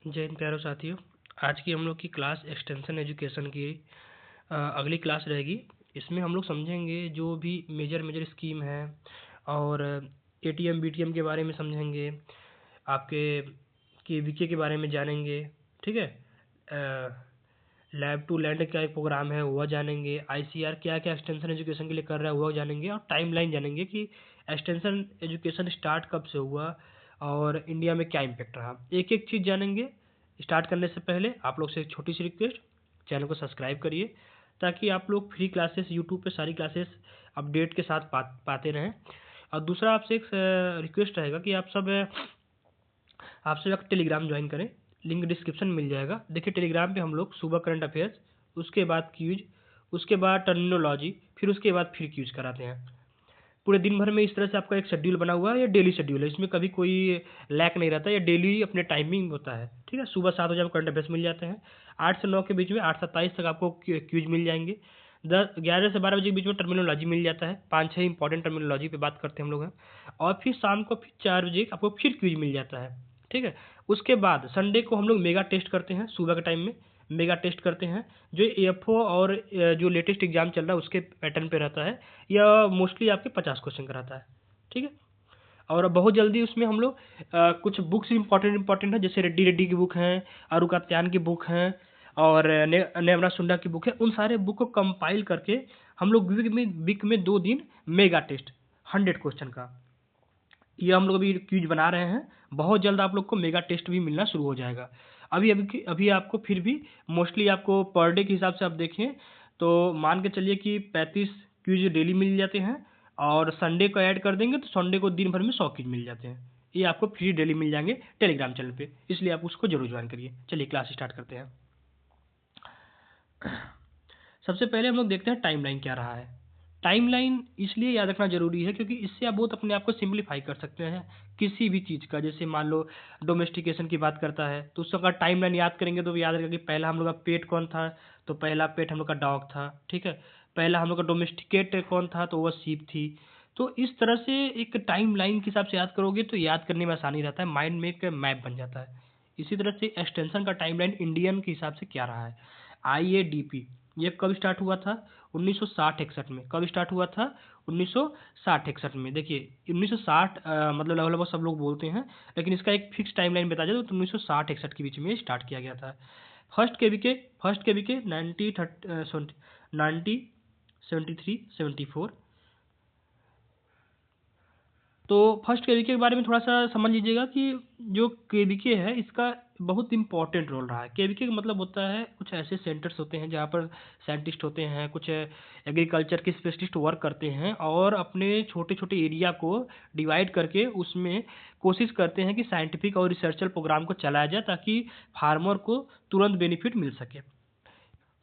जय हिंद प्यारे साथियों। आज की हम लोग की क्लास एक्सटेंशन एजुकेशन की अगली क्लास रहेगी। इसमें हम लोग समझेंगे जो भी मेजर मेजर स्कीम है और एटीएम बीटीएम के बारे में समझेंगे, आपके केवीके के बारे में जानेंगे। ठीक है, लैब टू लैंड का एक प्रोग्राम है वह जानेंगे, आईसीआर क्या क्या एक्सटेंशन एजुकेशन के लिए कर रहा है वह जानेंगे, और टाइमलाइन जानेंगे कि एक्सटेंशन एजुकेशन स्टार्ट कब से हुआ और इंडिया में क्या इम्पैक्ट रहा। एक एक चीज़ जानेंगे। स्टार्ट करने से पहले आप लोग से एक छोटी सी रिक्वेस्ट, चैनल को सब्सक्राइब करिए ताकि आप लोग फ्री क्लासेस यूट्यूब पे सारी क्लासेस अपडेट के साथ पाते रहें। और दूसरा आपसे एक रिक्वेस्ट रहेगा कि आप सब टेलीग्राम ज्वाइन करें, लिंक डिस्क्रिप्शन में मिल जाएगा। देखिए टेलीग्राम पे हम लोग सुबह करंट अफेयर्स, उसके बाद क्यूज, उसके बाद टर्मिनोलॉजी, फिर क्यूज कराते हैं। पूरे दिन भर में इस तरह से आपका एक शेड्यूल बना हुआ है, ये डेली शेड्यूल है, इसमें कभी कोई लैक नहीं रहता, ये डेली अपने टाइमिंग होता है। ठीक है, सुबह 7 बजे आपको करंट अफेयर्स मिल जाते हैं, 8 से 9 के बीच में 8:27 तक आपको क्यूज मिल जाएंगे, 11 से 12 बजे के बीच में टर्मिनोलॉजी मिल जाता है, 5-6 इंपॉर्टेंट टर्मिनोलॉजी पे बात करते हैं हम लोग हैं, और फिर शाम को फिर 4 बजे आपको फिर क्यूज मिल जाता है। ठीक है, उसके बाद संडे को हम लोग मेगा टेस्ट करते हैं, सुबह के टाइम में मेगा टेस्ट करते हैं जो एएफओ और जो लेटेस्ट एग्जाम चल रहा है उसके पैटर्न पे रहता है। यह मोस्टली आपके 50 क्वेश्चन कराता है। ठीक है, और बहुत जल्दी उसमें हम लोग कुछ बुक्स इंपॉर्टेंट है, जैसे रेड्डी रेड्डी की बुक है, अरुकात्यान की बुक है, और नेमरा सुंडा की बुक है। उन सारे बुक को कंपाइल करके हम लोग वीक में 2 दिन मेगा टेस्ट 100 क्वेश्चन का, ये हम लोग अभी क्यूज बना रहे हैं। बहुत जल्द आप लोग को मेगा टेस्ट भी मिलना शुरू हो जाएगा। अभी आपको फिर भी मोस्टली आपको पर डे के हिसाब से आप देखें तो मान के चलिए कि 35 क्यूज डेली मिल जाते हैं, और संडे को ऐड कर देंगे तो संडे को दिन भर में 100 क्यूज मिल जाते हैं। ये आपको फ्री डेली मिल जाएंगे टेलीग्राम चैनल पे, इसलिए आप उसको जरूर ज्वाइन करिए। चलिए क्लास स्टार्ट करते हैं। सबसे पहले हम लोग देखते हैं टाइमलाइन क्या रहा है। टाइमलाइन इसलिए याद रखना जरूरी है क्योंकि इससे आप बहुत अपने आप को सिंप्लीफाई कर सकते हैं किसी भी चीज़ का। जैसे मान लो डोमेस्टिकेशन की बात करता है तो उसका टाइमलाइन याद करेंगे तो याद रखेगा कि पहला हम लोग का पेट कौन था, तो पहला पेट हम लोग का डॉग था। ठीक है, पहला हम लोग का डोमेस्टिकेट कौन था, तो वह सीप थी। तो इस तरह से एक टाइम लाइन के हिसाब से याद करोगे तो याद करने में आसानी रहता है, माइंड में एक मैप बन जाता है। इसी तरह से एक्सटेंशन का टाइमलाइन इंडियन के हिसाब से क्या रहा है। आईएडीपी ये कब स्टार्ट हुआ था? 1960-61 में। कब स्टार्ट हुआ था? 1960-61 में। देखिए 1960 मतलब लगभग लगभग सब लोग बोलते हैं, लेकिन इसका एक फिक्स टाइमलाइन बताया जाए तो 1960-61 के बीच में स्टार्ट किया गया था। First KVK 1973-74। तो फर्स्ट केवीके के बारे में थोड़ा सा समझ लीजिएगा कि जो केवीके है इसका बहुत इंपॉर्टेंट रोल रहा है। केवीके का मतलब होता है कुछ ऐसे सेंटर्स होते हैं जहाँ पर साइंटिस्ट होते हैं, कुछ एग्रीकल्चर के स्पेशलिस्ट वर्क करते हैं और अपने छोटे छोटे एरिया को डिवाइड करके उसमें कोशिश करते हैं कि साइंटिफिक और रिसर्चल प्रोग्राम को चलाया जाए ताकि फार्मर को तुरंत बेनिफिट मिल सके।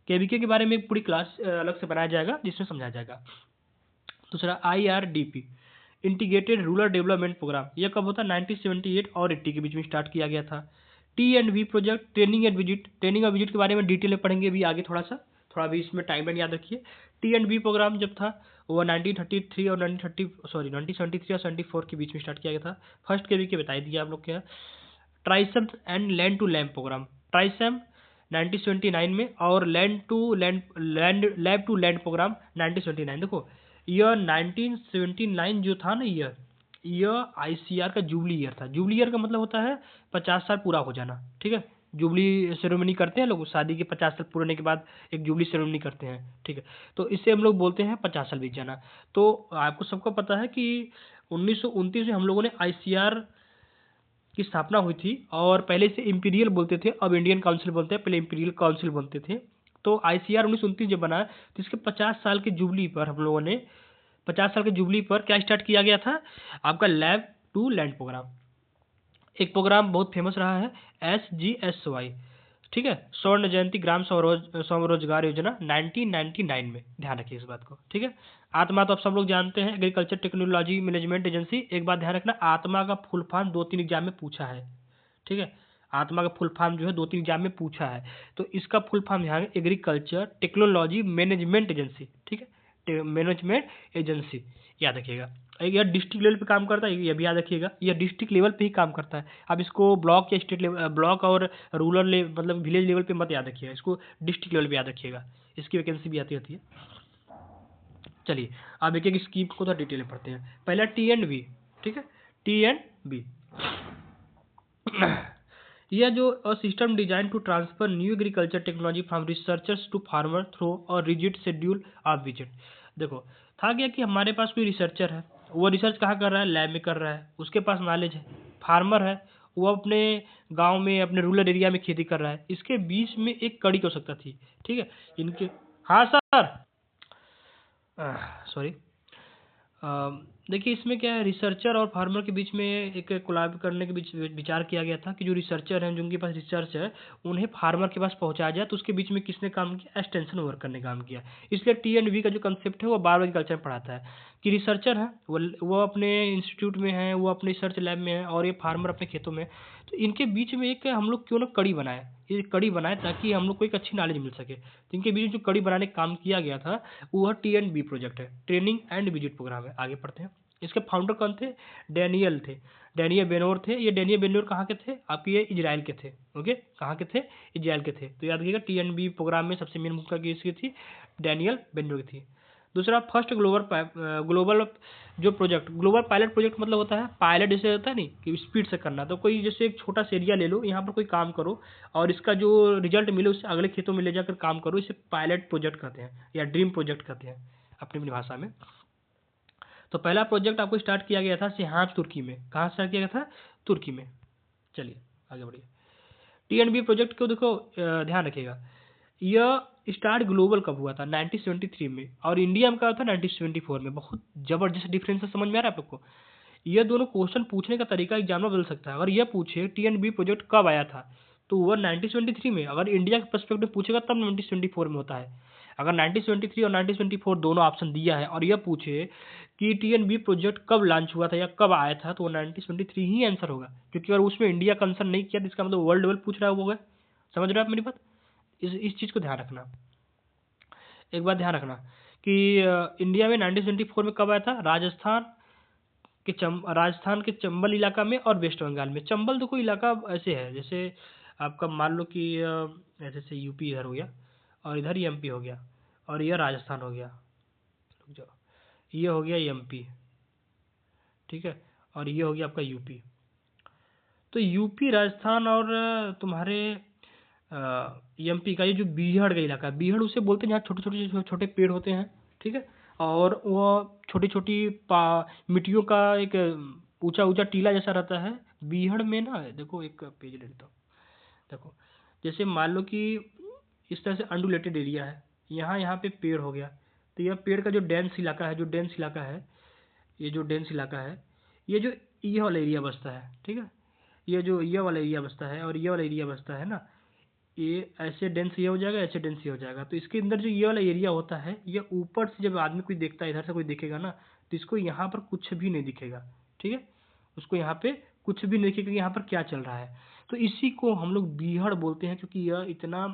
केवीके के बारे में एक पूरी क्लास अलग से बनाया जाएगा जिसमें समझाया जाएगा। दूसरा IRDP integrated rural development programme, यह कब होता है? 1978 और 80 के बीच में स्टार्ट किया गया था। टी&वी प्रोजेक्ट ट्रेनिंग और विजिट के बारे में डिटेल में पढ़ेंगे अभी आगे थोड़ा भी इसमें टाइमलाइन याद रखिए। टी&वी प्रोग्राम जब था वो 1933 और 1973 और 74 के बीच में स्टार्ट किया गया था। फर्स्ट के वी के बता दिया आप लोग क्या। TRYSEM and land to land programme, TRYSEM 1979 में, और लैब टू लैंड प्रोग्राम 1979। देखो ईयर 1979 जो था ना, ईयर आईसीआर का जुबली ईयर था। जुबली ईयर का मतलब होता है 50 साल पूरा हो जाना। ठीक है, जुबली सेरेमनी करते हैं लोग, शादी के 50 साल पूरे होने के बाद एक जुबली सेरेमनी करते हैं। ठीक है, तो इससे हम लोग बोलते हैं 50 साल बीत जाना। तो आपको सबको पता है कि 1929 में हम लोगों ने आईसीआर की स्थापना हुई थी, और पहले से इंपीरियल बोलते थे, अब इंडियन काउंसिल बोलते हैं, पहले इंपीरियल काउंसिल बोलते थे। तो आईसीआर 1929 जब बना तो इसके 50 साल की जुबली पर हम लोगों ने 50 साल की जुबली पर क्या स्टार्ट किया गया था? आपका लैब टू लैंड प्रोग्राम। एक प्रोग्राम बहुत फेमस रहा है, SGSY। ठीक है, स्वर्ण जयंती ग्राम स्वरोजगार योजना 1999 में, ध्यान रखिए इस बात को। ठीक है, आत्मा तो आप सब लोग जानते हैं, एग्रीकल्चर टेक्नोलॉजी मैनेजमेंट एजेंसी। एक बात ध्यान रखना, आत्मा का फुल फॉर्म 2-3 एग्जाम में पूछा है। ठीक है, आत्मा का फुल फॉर्म जो है 2-3 एग्जाम में पूछा है, तो इसका फुल फॉर्म ध्यान है एग्रीकल्चर टेक्नोलॉजी मैनेजमेंट एजेंसी। ठीक है, मैनेजमेंट एजेंसी याद रखिएगा। एक यह डिस्ट्रिक्ट लेवल पे काम करता है, ये भी याद रखिएगा, यह डिस्ट्रिक्ट लेवल पे ही काम करता है। अब इसको ब्लॉक या स्टेट लेवल, ब्लॉक और रूरल लेवल मतलब विलेज लेवल पे मत याद रखिएगा, इसको डिस्ट्रिक्ट लेवल पे याद रखिएगा, इसकी वैकेंसी भी आती रहती है। चलिए अब एक एक स्कीम को थोड़ा डिटेल में पढ़ते हैं। पहला T&B, ठीक है, T&B यह जो a system design to transfer new agriculture technology from researchers to farmer through और रिजिड शेड्यूल ऑफ विजिट। देखो था क्या कि हमारे पास कोई रिसर्चर है, वो रिसर्च कहाँ कर रहा है, लैब में कर रहा है, उसके पास नॉलेज है। फार्मर है, वो अपने गांव में अपने रूरल एरिया में खेती कर रहा है, इसके बीच में एक कड़ी हो सकता थी, ठीक है इनके। हाँ सर, सॉरी। देखिए इसमें क्या है, रिसर्चर और फार्मर के बीच में एक कोलैब करने के बीच विचार किया गया था कि जो रिसर्चर हैं, जिनके पास रिसर्च है, उन्हें फार्मर के पास पहुंचाया जाए। तो उसके बीच में किसने काम किया, एक्सटेंशन वर्क करने काम किया। इसलिए T&B का जो कंसेप्ट है वो बायो एग्रीकल्चर में पढ़ाता है कि रिसर्चर है, वो अपने इंस्टीट्यूट में है, वो अपने रिसर्च लैब में है, और ये फार्मर अपने खेतों में। तो इनके बीच में एक हम लोग क्यों ना कड़ी बनाए, ये कड़ी बनाए ताकि हम लोग को एक अच्छी नॉलेज मिल सके। तो इनके बीच में जो कड़ी बनाने का काम किया गया था वो T&B प्रोजेक्ट है, ट्रेनिंग एंड विजिट प्रोग्राम है। आगे पढ़ते हैं। इसके फाउंडर कौन थे, डैनियल थे, डैनियल बेनोर थे। ये डैनियल बेनोर कहाँ के थे, आपके ये इजराइल के थे। ओके, कहाँ के थे, इजराइल के थे। तो याद रखिएगा T&B प्रोग्राम में सबसे मेन भूमिका किसकी थी, डैनियल बेनोर की थी। दूसरा फर्स्ट ग्लोबल जो प्रोजेक्ट, ग्लोबल पायलट प्रोजेक्ट मतलब होता है पायलट, जैसे होता है नहीं कि स्पीड से करना। तो कोई जैसे एक छोटा सा एरिया ले लो, यहाँ पर कोई काम करो और इसका जो रिजल्ट मिले उससे अगले खेतों में ले जाकर काम करो, इसे पायलट प्रोजेक्ट कहते हैं या ड्रीम प्रोजेक्ट कहते हैं अपनी अपनी भाषा में। तो पहला प्रोजेक्ट आपको स्टार्ट किया गया था सिहांज तुर्की में। कहाँ स्टार्ट किया गया था, तुर्की में। चलिए आगे बढ़िए। T&B प्रोजेक्ट को देखो, ध्यान रखिएगा, यह स्टार्ट ग्लोबल कब हुआ था, 1973 में, और इंडिया में कहा था 1974 में। बहुत जबरदस्त डिफरेंस है, समझ में आ रहा है आप लोग को। यह दोनों क्वेश्चन पूछने का तरीका एग्जाम में बदल सकता है। अगर यह पूछे T&B प्रोजेक्ट कब आया था, तो वह 1973 में। अगर इंडिया के पर्सपेक्टिव पूछेगा तब 1974 में होता है। अगर 1973 और 1974 दोनों ऑप्शन दिया है और यह पूछे कि T&B प्रोजेक्ट कब लॉन्च हुआ था या कब आया था, तो 1973 ही आंसर होगा। क्योंकि अगर उसमें इंडिया का आंसर नहीं किया तो इसका मतलब वर्ल्ड लेवल पूछ रहा है वो है। समझ रहे हो आप मेरी बात, इस चीज़ को ध्यान रखना। एक बात ध्यान रखना कि इंडिया में 1974 में कब आया था, राजस्थान के चंबल इलाका में और वेस्ट बंगाल में। चंबल तो कोई इलाका ऐसे है जैसे आपका मान लो कि ऐसे से यूपी इधर हो गया और इधर MP हो गया और यह राजस्थान हो गया, रुक जाओ, ये हो गया MP, ठीक है, और ये हो गया आपका यूपी। तो यूपी राजस्थान और तुम्हारे MP का ये जो बीहड़ का इलाका है, बीहड़ उसे बोलते हैं जहाँ छोटे छोटे छोटे पेड़ होते हैं, ठीक है, और वो छोटी छोटी मिट्टियों का एक ऊंचा ऊंचा टीला जैसा रहता है। बीहड़ में ना, देखो एक पेज ले लेता हूँ। देखो जैसे मान लो कि इस तरह से अनडुलेटेड एरिया है, यहाँ यहाँ पे पेड़ हो गया, तो यह पेड़ का जो डेंस इलाका है, जो डेंस इलाका है, ये जो डेंस इलाका है, ये जो ये वाला एरिया बसता है, ठीक है, ये जो ये वाला एरिया बसता है और ये वाला एरिया बसता है ना, ये ऐसे डेंस ये हो जाएगा, ऐसे डेंस ये हो जाएगा। तो इसके अंदर जो ये वाला एरिया होता है, ये ऊपर से जब आदमी कोई देखता है, इधर से कोई देखेगा ना, तो इसको यहाँ पर कुछ भी नहीं दिखेगा, ठीक है, उसको यहाँ पे कुछ भी नहीं दिखेगा कि यहाँ पर क्या चल रहा है। तो इसी को हम लोग बीहड़ बोलते हैं, क्योंकि यह इतना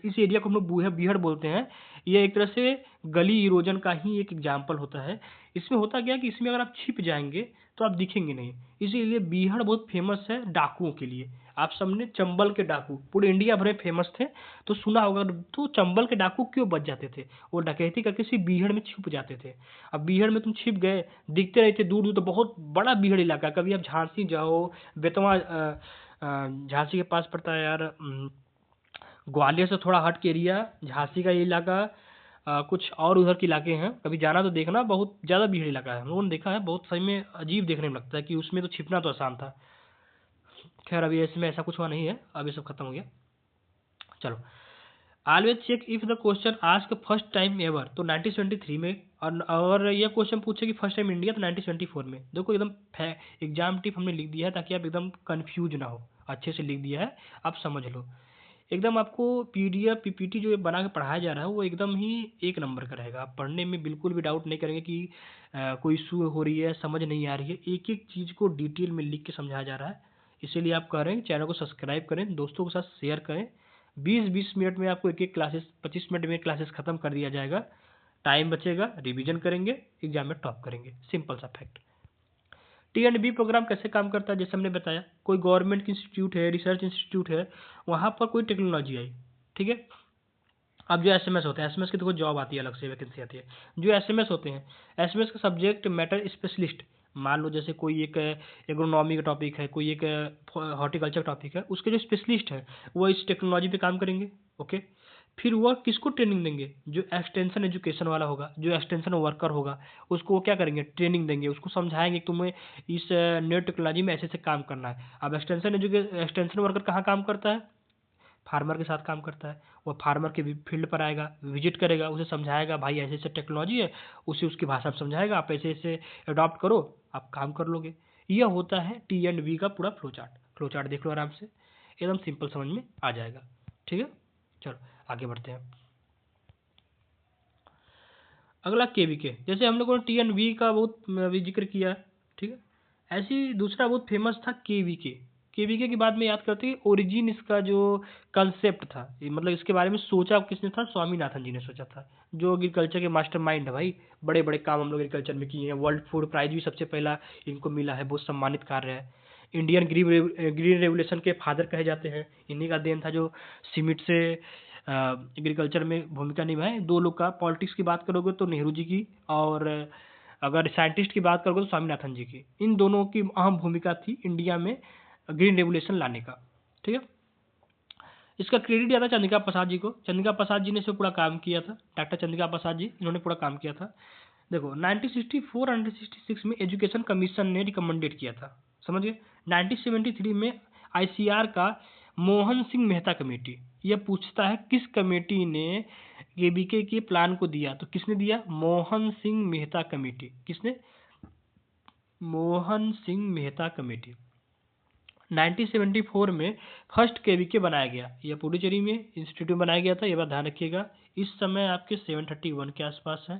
इस एरिया को हम लोग बीहड़ बोलते हैं। यह एक तरह से गली इरोजन का ही एक एग्जाम्पल होता है। इसमें होता क्या है कि इसमें अगर आप छिप जाएंगे तो आप दिखेंगे नहीं, इसीलिए बीहड़ बहुत फेमस है डाकुओं के लिए। आप सबने चंबल के डाकू पूरे इंडिया भर में फेमस थे, तो सुना होगा। तो चंबल के डाकू क्यों बच जाते थे, वो डकैती करके सिर्फ बीहड़ में छुप जाते थे। अब बीहड़ में तुम छिप गए, दिखते रहते दूर दूर, तो बहुत बड़ा बीहड़ इलाका। कभी आप झांसी जाओ, बेतवा झांसी के पास पड़ता है यार, ग्वालियर से थोड़ा हट के एरिया झांसी का ये इलाका, कुछ और उधर के इलाके हैं, कभी जाना तो देखना, बहुत ज़्यादा भीड़ इलाका है। हम लोगों ने देखा है, बहुत सही में अजीब देखने में लगता है कि उसमें तो छिपना तो आसान था। खैर अभी इसमें ऐसा कुछ हुआ नहीं है, अभी सब खत्म हो गया। चलो, always check if the question ask first time ever, तो 1973 में, और ये क्वेश्चन पूछे कि फर्स्ट टाइम इंडिया, तो 1974 में। देखो एकदम एग्जाम टिप हमने लिख दिया है ताकि आप एकदम कंफ्यूज ना हो, अच्छे से लिख दिया है, आप समझ लो। एकदम आपको PDF PPT जो बना के पढ़ाया जा रहा है वो एकदम ही एक नंबर का रहेगा। आप पढ़ने में बिल्कुल भी डाउट नहीं करेंगे कि कोई इशू हो रही है, समझ नहीं आ रही है। एक एक चीज़ को डिटेल में लिख के समझाया जा रहा है। इसीलिए आप कह रहे हैं चैनल को सब्सक्राइब करें, दोस्तों के साथ शेयर करें। 20-20 मिनट में आपको एक एक क्लासेस, 25 मिनट में क्लासेस ख़त्म कर दिया जाएगा। टाइम बचेगा, रिवीजन करेंगे, एग्जाम में टॉप करेंगे, सिंपल सा फैक्ट। T&B प्रोग्राम कैसे काम करता है, जैसे हमने बताया, कोई गवर्नमेंट इंस्टीट्यूट है, रिसर्च इंस्टीट्यूट है, वहाँ पर कोई टेक्नोलॉजी आई, ठीक है। अब जो एसएमएस होते हैं, एसएमएस की तो कोई जॉब आती है, अलग से वैकेंसी आती है। जो एसएमएस होते हैं, एसएमएस का सब्जेक्ट मैटर स्पेशलिस्ट, मान लो जैसे कोई एक एग्रोनॉमी का टॉपिक है, कोई एक हॉर्टिकल्चर टॉपिक है, उसके जो स्पेशलिस्ट है वो इस टेक्नोलॉजी पे काम करेंगे, ओके। फिर वह किसको ट्रेनिंग देंगे, जो एक्सटेंशन एजुकेशन वाला होगा, जो एक्सटेंशन वर्कर होगा, उसको वो क्या करेंगे, ट्रेनिंग देंगे, उसको समझाएंगे कि तुम्हें इस नई टेक्नोलॉजी में ऐसे ऐसे काम करना है। अब एक्सटेंशन वर्कर कहाँ काम करता है, फार्मर के साथ काम करता है। वो फार्मर के फील्ड पर आएगा, विजिट करेगा, उसे समझाएगा भाई ऐसे ऐसे टेक्नोलॉजी है, उसे उसकी भाषा में समझाएगा, आप ऐसे ऐसे अडॉप्ट करो, आप काम कर लोगे। यह होता है T&B का पूरा फ्लो चार्ट देख लो आराम से, एकदम सिंपल समझ में आ जाएगा, ठीक है। चलो आगे बढ़ते हैं। अगला KVK, जैसे हम लोगों ने T&B का बहुत अभी जिक्र किया, ठीक है। ऐसे ही दूसरा बहुत फेमस था KVK के बाद में याद करते हैं ओरिजिन, इसका जो कंसेप्ट था, मतलब इसके बारे में सोचा किसने था, स्वामीनाथन जी ने सोचा था, जो एग्रीकल्चर के मास्टरमाइंड है भाई। बड़े बड़े काम हम लोग एग्रीकल्चर में किए हैं, वर्ल्ड फूड प्राइज भी सबसे पहला इनको मिला है, बहुत सम्मानित कार्य है। इंडियन ग्रीन रेवोल्यूशन के फादर कहे जाते हैं, इन्हीं का देन था जो सीमेंट से एग्रीकल्चर में भूमिका निभाए। दो लोग का पॉलिटिक्स की बात करोगे तो नेहरू जी की, और अगर साइंटिस्ट की बात करोगे तो स्वामीनाथन जी की। इन दोनों की अहम भूमिका थी इंडिया में ग्रीन रेवोल्यूशन लाने का, ठीक है। इसका क्रेडिट दिया था चंद्रिका प्रसाद जी को। चंद्रिका प्रसाद जी ने इस पे पूरा काम किया था, डॉक्टर चंद्रिका प्रसाद जी, इन्होंने पूरा काम किया था। देखो 1964 और 1966 में एजुकेशन कमीशन ने रिकमेंडेड किया था, समझिए। 1973 में ICR का मोहन सिंह मेहता कमेटी, यह पूछता है किस कमेटी ने KVK के प्लान को दिया, तो किसने दिया, मोहन सिंह मेहता कमेटी। किसने, मोहन सिंह मेहता कमेटी। 1974 में फर्स्ट KVK बनाया गया, यह पुडुचेरी में इंस्टीट्यूट में बनाया गया था, ये बात ध्यान रखिएगा। इस समय आपके 731 के आसपास है,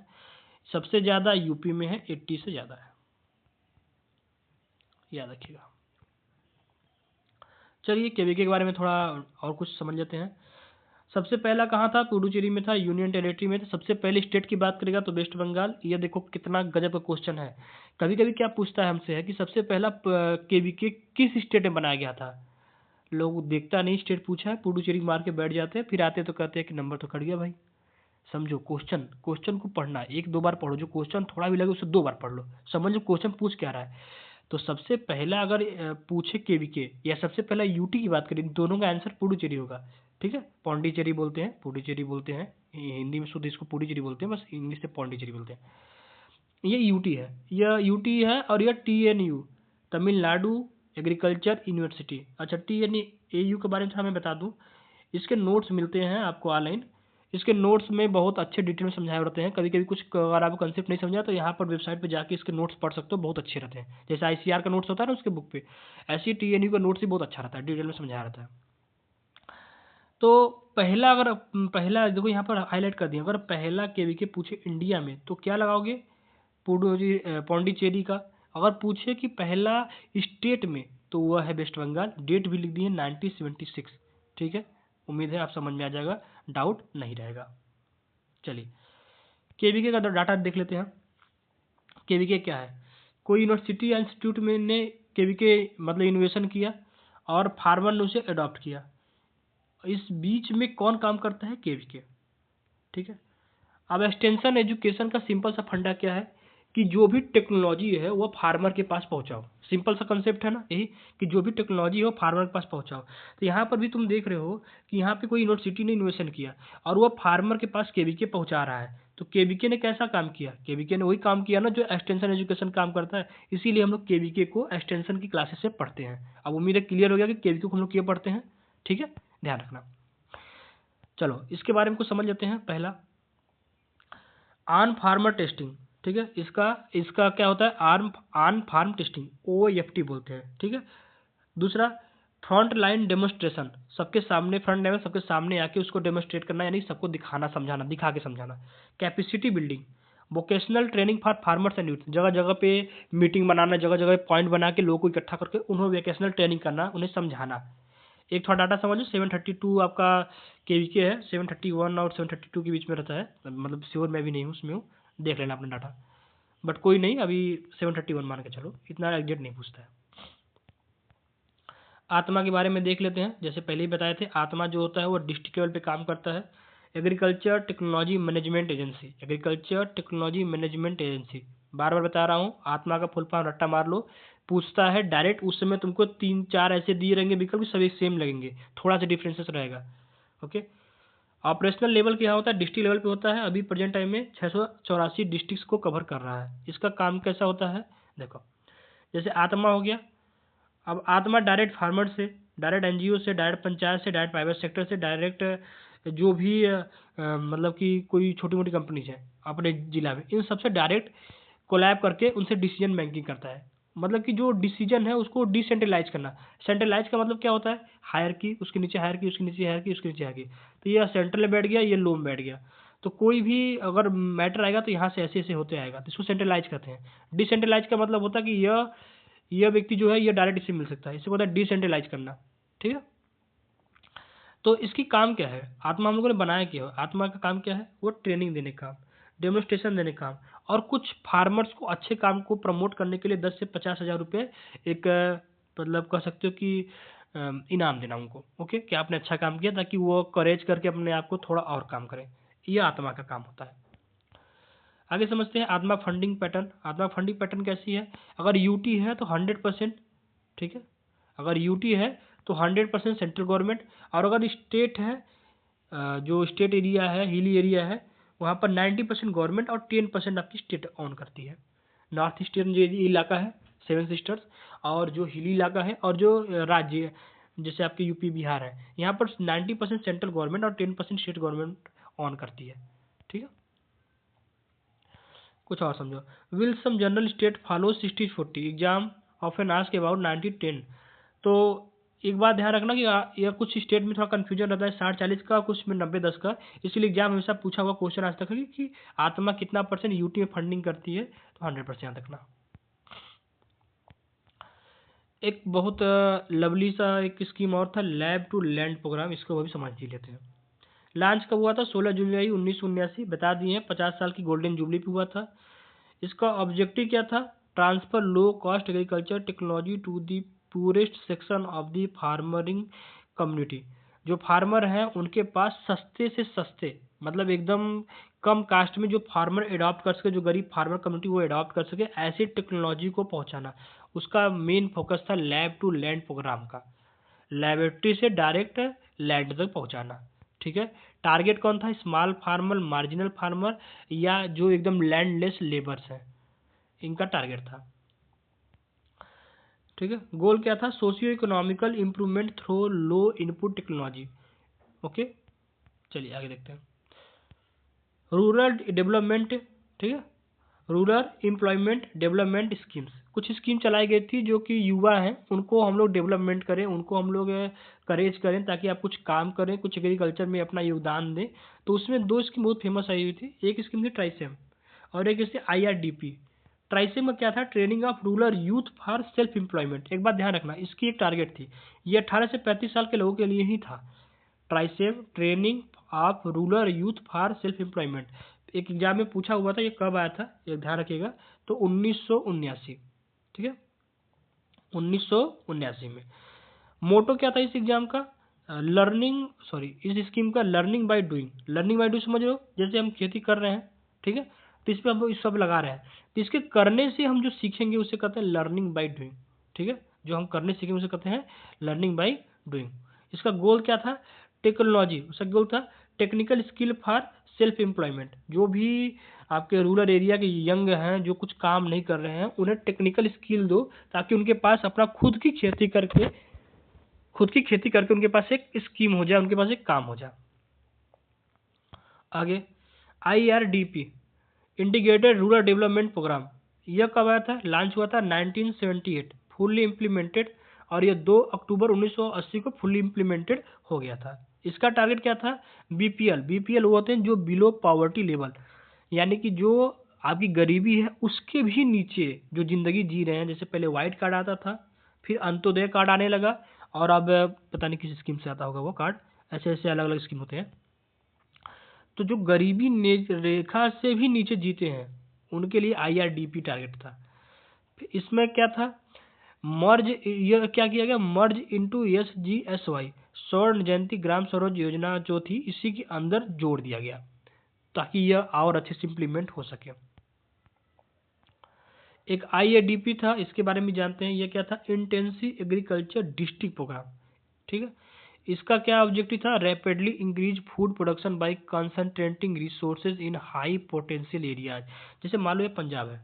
सबसे ज़्यादा यूपी में है, 80 से ज़्यादा है, याद रखिएगा। चलिए KVK के बारे में थोड़ा और कुछ समझ लेते हैं। सबसे पहला कहाँ था, पुडुचेरी में था, यूनियन टेरिटरी में था। सबसे पहले स्टेट की बात करेगा तो वेस्ट बंगाल। ये देखो कितना गजब का क्वेश्चन है। कभी कभी क्या पूछता है हमसे है कि सबसे पहला KVK किस स्टेट में बनाया गया था। लोग देखता नहीं, स्टेट पूछा है, पुडुचेरी मार के बैठ जाते हैं, फिर आते तो कहते हैं कि नंबर तो कट गया भाई। समझो क्वेश्चन को पढ़ना, एक दो बार पढ़ो, जो क्वेश्चन थोड़ा भी लगे उसे दो बार पढ़ लो, समझो क्वेश्चन पूछ क्या रहा है। तो सबसे पहला अगर पूछे KVK या सबसे पहला UT की बात करें, दोनों का आंसर पुडुचेरी होगा, ठीक है। पौंडीचेरी बोलते हैं, पुडुचेरी बोलते हैं, हिंदी में शुद्ध इसको पुडुचेरी बोलते हैं, बस इंग्लिश से पौंडीचेरी बोलते हैं। ये UT है, यह UT है, और यह TNU, तमिलनाडु एग्रीकल्चर यूनिवर्सिटी। अच्छा, TNAU के बारे में मैं बता दूं, इसके नोट्स मिलते हैं आपको ऑनलाइन। इसके नोट्स में बहुत अच्छे डिटेल में समझाए रहते हैं। कभी कभी कुछ अगर आपको कंसेप्ट नहीं समझा तो यहाँ पर वेबसाइट पे जाके इसके नोट्स पढ़ सकते हो, बहुत अच्छे रहते हैं। जैसे ICR का नोट्स होता है ना उसके बुक पे, ऐसे ही TNU का नोट्स भी बहुत अच्छा रहता है, डिटेल में समझाया रहता है। तो पहला देखो यहाँ पर हाईलाइट कर दिया, अगर पहला KVK पूछे इंडिया में तो क्या लगाओगे, पौंडीचेरी का। अगर पूछे कि पहला स्टेट में तो वह है वेस्ट बंगाल। डेट भी लिख दी है 1976, ठीक है। उम्मीद है आप समझ में आ जाएगा, डाउट नहीं रहेगा। चलिए KVK का डाटा देख लेते हैं। KVK क्या है, कोई यूनिवर्सिटी या इंस्टीट्यूट में ने KVK मतलब इनोवेशन किया और फार्मर ने उसे अडॉप्ट किया। इस बीच में कौन काम करता है, KVK, ठीक है। अब एक्सटेंशन एजुकेशन का सिंपल सा फंडा क्या है कि जो भी टेक्नोलॉजी है वो फार्मर के पास पहुंचाओ। सिंपल सा कंसेप्ट है ना यही, कि जो भी टेक्नोलॉजी है वो फार्मर के पास पहुंचाओ। तो यहाँ पर भी तुम देख रहे हो कि यहाँ पे कोई यूनिवर्सिटी ने इन्वेशन किया और वो फार्मर के पास KVK पहुंचा रहा है। तो KVK ने कैसा काम किया, KVK ने वही काम किया ना जो एक्सटेंशन एजुकेशन काम करता है। इसीलिए हम लोग KVK को एक्सटेंशन की क्लासेस से पढ़ते हैं। अब उम्मीद है क्लियर हो गया कि KVK को हम लोग क्यों पढ़ते हैं, ठीक है, ध्यान रखना। चलो इसके बारे में कुछ समझ लेते हैं। पहला, ऑन फार्मर टेस्टिंग, ठीक है। इसका क्या होता है, ऑन फार्म टेस्टिंग, OFT बोलते हैं, ठीक है। दूसरा, फ्रंट लाइन डेमोस्ट्रेशन, सबके सामने, फ्रंट लाइन सबके सामने आके उसको डेमोस्ट्रेट करना, यानी सबको दिखाना, समझाना, दिखा के समझाना। Capacity building, vocational training for farmers and youth, जगह जगह पे मीटिंग बनाना, जगह जगह पॉइंट बना के लोगों को इकट्ठा करके उन्हें वोकेशनल ट्रेनिंग करना, उन्हें समझाना। एक थोड़ा डाटा समझ लो, 732 आपका केवीके है, 731 और 732 के बीच में रहता है, मतलब श्योर मैं भी नहीं हूँ उसमें हूँ, देख लेना अपना डाटा, बट कोई नहीं, अभी 731 मान के चलो, इतना एग्जैक्ट नहीं पूछता है। आत्मा के बारे में देख लेते हैं। जैसे पहले ही बताए थे, आत्मा जो होता है वो डिस्ट्रिक्ट लेवल पे काम करता है। Agriculture technology management agency, agriculture technology management agency, बार बार बता रहा हूँ, आत्मा का फुल फॉर्म रट्टा मार लो, पूछता है डायरेक्ट। उस समय तुमको 3-4 ऐसे दिए रहेंगे विकल्प, सभी सेम लगेंगे, थोड़ा सा डिफरेंसेस रहेगा। ओके, ऑपरेशनल लेवल क्या होता है, डिस्ट्रिक्ट लेवल पे होता है। अभी प्रेजेंट टाइम में 684 डिस्ट्रिक्ट्स को कवर कर रहा है। इसका काम कैसा होता है, देखो, जैसे आत्मा हो गया, अब आत्मा डायरेक्ट फार्मर से, डायरेक्ट एनजीओ से, डायरेक्ट पंचायत से, डायरेक्ट प्राइवेट सेक्टर से, डायरेक्ट जो भी मतलब कि कोई छोटी मोटी कंपनीज है अपने जिला में, इन सबसे डायरेक्ट कोलैब करके उनसे डिसीजन मेकिंग करता है। मतलब कि जो डिसीजन है उसको डिसेंट्रलाइज करना। सेंट्रलाइज का मतलब क्या होता है, हायरकी, उसके नीचे हायरकी, उसके नीचे हायरकी, उसके नीचे हायरकी। तो ये सेंट्रल में बैठ गया, ये लो में बैठ गया, तो कोई भी अगर मैटर आएगा तो यहाँ से ऐसे ऐसे होते आएगा, तो इसको सेंट्रलाइज करते हैं। डिसेंट्रलाइज का मतलब होता है कि यह व्यक्ति जो है ये डायरेक्ट इससे मिल सकता है, इससे होता है डिसेंट्रलाइज करना। ठीक है, तो इसकी काम क्या है, आत्मा हम लोगों ने बनाया क्या है, आत्मा का काम क्या है, वो ट्रेनिंग देने का, डेमोन्स्ट्रेशन देने का, और कुछ फार्मर्स को अच्छे काम को प्रमोट करने के लिए 10 से 50 हज़ार रुपये एक मतलब कह सकते हो कि इनाम देना उनको। ओके, कि आपने अच्छा काम किया, ताकि वो करेज करके अपने आप को थोड़ा और काम करें। ये आत्मा का काम होता है। आगे समझते हैं आत्मा फंडिंग पैटर्न। आत्मा फंडिंग पैटर्न कैसी है, अगर यूटी है तो 100%, ठीक है, अगर यूटी है तो 100% सेंट्रल गवर्नमेंट, और अगर स्टेट है, जो स्टेट एरिया है, हिली एरिया है, वहाँ पर 90% गवर्नमेंट और 10% आपकी स्टेट ऑन करती है। नॉर्थ ईस्टर्न जो इलाका है, 7 सिस्टर्स, और जो हिली इलाका है, और जो राज्य जैसे आपके यूपी बिहार है, यहाँ पर 90% सेंट्रल गवर्नमेंट और 10% स्टेट गवर्नमेंट ऑन करती है। ठीक है, कुछ और समझो। Will some general state follow 60-40 exam of an ask about 90-10। तो एक बात ध्यान रखना कि यह कुछ स्टेट में थोड़ा कंफ्यूजन रहता है 60-40 का, कुछ में 90-10 का, इसलिए एग्जाम हमेशा पूछा हुआ क्वेश्चन आज तक है कि आत्मा कितना परसेंट यूटी में फंडिंग करती है, तो 100% याद रखना। एक बहुत लवली सा एक स्कीम और था, लैब टू लैंड प्रोग्राम, इसको वो भी समझ ही लेते हैं। लॉन्च कब हुआ था, 16 जुलाई 1979, बता दिए हैं, 50 साल की गोल्डन जुबली पे हुआ था। इसका ऑब्जेक्टिव क्या था, transfer low cost agriculture technology to the poorest section of the farming community. जो फार्मर हैं उनके पास सस्ते से सस्ते, मतलब एकदम कम कास्ट में जो फार्मर एडॉप्ट कर सके, जो गरीब फार्मर कम्युनिटी वो एडॉप्ट कर सके, ऐसी टेक्नोलॉजी को पहुंचाना, उसका मेन फोकस था लैब टू लैंड प्रोग्राम का, लैबोरेटरी से डायरेक्ट लैंड तक पहुंचाना। ठीक है, टारगेट कौन था, स्मॉल फार्मर, मार्जिनल फार्मर, या जो एकदम लैंडलेस लेबर्स हैं, इनका टारगेट था। ठीक है, गोल क्या था, सोशियो इकोनॉमिकल इम्प्रूवमेंट थ्रू लो इनपुट टेक्नोलॉजी। ओके, चलिए आगे देखते हैं। रूरल डेवलपमेंट, ठीक है, रूरल एम्प्लॉयमेंट डेवलपमेंट स्कीम्स, कुछ स्कीम चलाई गई थी जो कि युवा हैं उनको हम लोग डेवलपमेंट करें, उनको हम लोग करेज करें, ताकि आप कुछ काम करें, कुछ एग्रीकल्चर में अपना योगदान दें। तो उसमें 2 स्कीम बहुत फेमस आई हुई थी, एक स्कीम थी ट्राइसेम और एक इससे IRDP। ट्राइसेम में क्या था, training of rural youth for self employment. एक बात ध्यान रखना, इसकी एक टारगेट थी, ये 18 से 35 साल के लोगों के लिए ही था। TRYSEM, training of rural youth for self employment, एक एग्जाम में पूछा हुआ था, ये कब आया था, ये ध्यान रखिएगा, तो 1979। ठीक है, 1979 में। मोटो क्या था इस एग्जाम का, लर्निंग, सॉरी, इस स्कीम का learning by doing. Learning by doing समझ लो, जैसे हम खेती कर रहे हैं, ठीक है, तो इस पर हम इस सब लगा रहे हैं, तो इसके करने से हम जो सीखेंगे उसे कहते हैं लर्निंग बाय डूइंग। ठीक है, जो हम करने सीखेंगे उसे कहते हैं लर्निंग बाय डूइंग। इसका गोल क्या था, टेक्नोलॉजी, उसका गोल था technical skill for self employment. जो भी आपके रूरल एरिया के यंग हैं जो कुछ काम नहीं कर रहे हैं, उन्हें टेक्निकल स्किल दो, ताकि उनके पास अपना खुद की खेती करके उनके पास एक स्कीम हो जाए, उनके पास एक काम हो जाए। आगे IRDP, integrated rural development programme, यह कब आया था, लॉन्च हुआ था 1978, फुल्ली इम्प्लीमेंटेड, और यह 2 अक्टूबर 1980 को फुल्ली इम्प्लीमेंटेड हो गया था। इसका टारगेट क्या था, बीपीएल वो होते हैं जो बिलो पॉवर्टी लेवल, यानी कि जो आपकी गरीबी है उसके भी नीचे जो जिंदगी जी रहे हैं। जैसे पहले व्हाइट कार्ड आता था, फिर अंत्योदय कार्ड आने लगा, और अब पता नहीं किस स्कीम से आता होगा वो कार्ड, ऐसे ऐसे अलग अलग स्कीम होते हैं। तो जो गरीबी रेखा से भी नीचे जीते हैं उनके लिए IRDP टारगेट था। इसमें क्या था, मर्ज, ये क्या किया गया, मर्ज इनटू SGSY स्वर्ण जयंती ग्राम स्वरोज योजना जो थी इसी के अंदर जोड़ दिया गया ताकि यह और अच्छे से इम्प्लीमेंट हो सके। एक IADP था, इसके बारे में जानते हैं, ये क्या था, इंटेंसिव एग्रीकल्चर डिस्ट्रिक्ट प्रोग्राम। ठीक है, इसका क्या ऑब्जेक्टिव था, rapidly increase food production by concentrating resources in high potential areas. जैसे मान लो ये पंजाब है,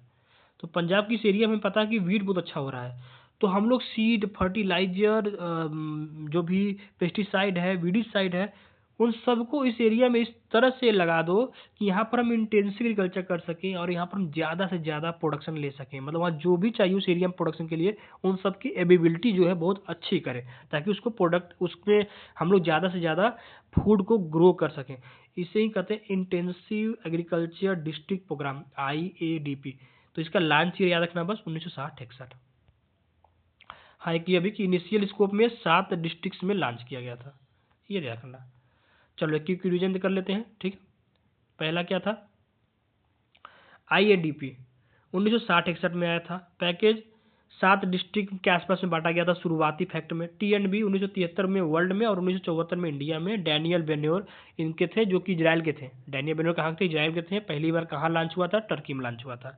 तो पंजाब की इस एरिया में पता है कि वीट बहुत अच्छा हो रहा है, तो हम लोग सीड, फर्टिलाइजर, जो भी पेस्टिसाइड है, वीडिसाइड है, उन सबको इस एरिया में इस तरह से लगा दो कि यहाँ पर हम इंटेंसिव एग्रीकल्चर कर सकें और यहाँ पर हम ज़्यादा से ज़्यादा प्रोडक्शन ले सकें। मतलब वहाँ जो भी चाहिए उस एरिया में प्रोडक्शन के लिए उन सब की एबिलिटी जो है बहुत अच्छी करें ताकि उसको प्रोडक्ट उसमें हम लोग ज़्यादा से ज़्यादा फूड को ग्रो कर सकें। इसे ही कहते हैं intensive agriculture district programme, IADP। तो इसका लॉन्च ईयर याद रखना बस 1960-61। हाँ, एक ये भी कि इनिशियल स्कोप में 7 डिस्ट्रिक्ट्स में लॉन्च किया गया था, ये याद रखना। चलो एक क्विक रिवीजन कर लेते हैं। ठीक, पहला क्या था, IADP 1960-61 में आया था। पैकेज 7 डिस्ट्रिक्ट के आसपास में बांटा गया था शुरुआती फैक्ट में। TNB 1973 में वर्ल्ड में और 1974 में इंडिया में। डैनियल बेन्योर इनके थे जो कि इजराइल के थे। डैनियल बेन्योर कहाँ के थे, इजराइल के थे। पहली बार कहाँ लॉन्च हुआ था, टर्की में लॉन्च हुआ था।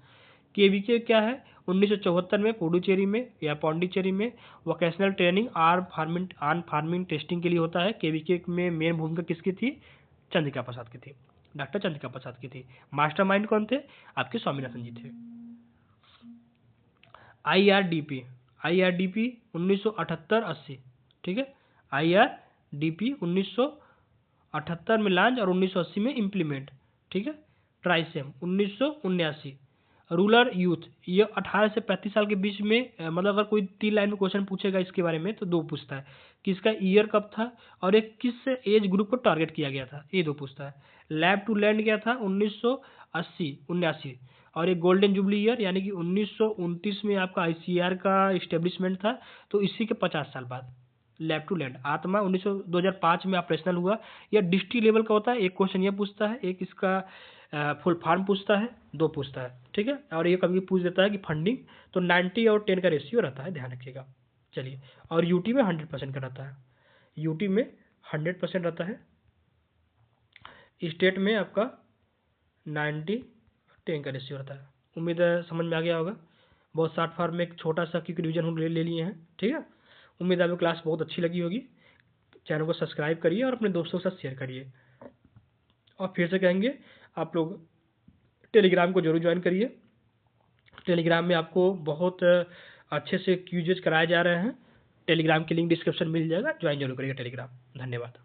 KVK क्या है, 1974 में पुडुचेरी में या पौंडीचेरी में vocational training on farming testing के लिए होता है। KVK में मेन भूमिका किसकी थी, चंद्रिका प्रसाद की थी, डॉक्टर चंद्रिका प्रसाद की थी। मास्टरमाइंड कौन थे, आपके स्वामीनाथन जी थे। IRDP 1978-80। ठीक है, IRDP 1978 में लॉन्च और 1980 में इम्प्लीमेंट। ठीक है, ट्राइसेम 1979। रूरल यूथ, ये 18 से 35 साल के बीच में, मतलब अगर कोई 3 लाइन में क्वेश्चन पूछेगा इसके बारे में तो 2 पूछता है कि इसका ईयर कब था और एक किस एज ग्रुप को टारगेट किया गया था, ये 2 पूछता है। लैब टू लैंड क्या था, 1980-79। और एक गोल्डन जुबली ईयर यानी कि 1929 में आपका ICAR का इस्टेब्लिशमेंट था, तो इसी के 50 साल बाद लैब टू लैंड। आत्मा 2005 में ऑपरेशनल हुआ। यह डिस्ट्रिक्ट लेवल का होता है। एक क्वेश्चन ये पूछता है, एक इसका फुल फॉर्म पूछता है, 2 पूछता है। ठीक है, और ये कभी पूछ देता है कि फंडिंग, तो 90 और 10 का रेशियो रहता है, ध्यान रखिएगा। चलिए, और यूटी में 100% का रहता है, यूटी में 100% रहता है। स्टेट में आपका 90-10 का रेशियो रहता है। उम्मीद है समझ में आ गया होगा। बहुत शॉर्ट फॉर्म में एक छोटा सा क्विक रिवीजन हम ले लिए हैं। ठीक है, उम्मीद है आपको क्लास बहुत अच्छी लगी होगी। चैनल को सब्सक्राइब करिए और अपने दोस्तों के साथ शेयर करिए। और फिर से कहेंगे, आप लोग टेलीग्राम को जरूर ज्वाइन करिए। टेलीग्राम में आपको बहुत अच्छे से क्यूजेज कराए जा रहे हैं। टेलीग्राम की लिंक डिस्क्रिप्शन मिल जाएगा, ज्वाइन जरूर करिएगा टेलीग्राम। धन्यवाद।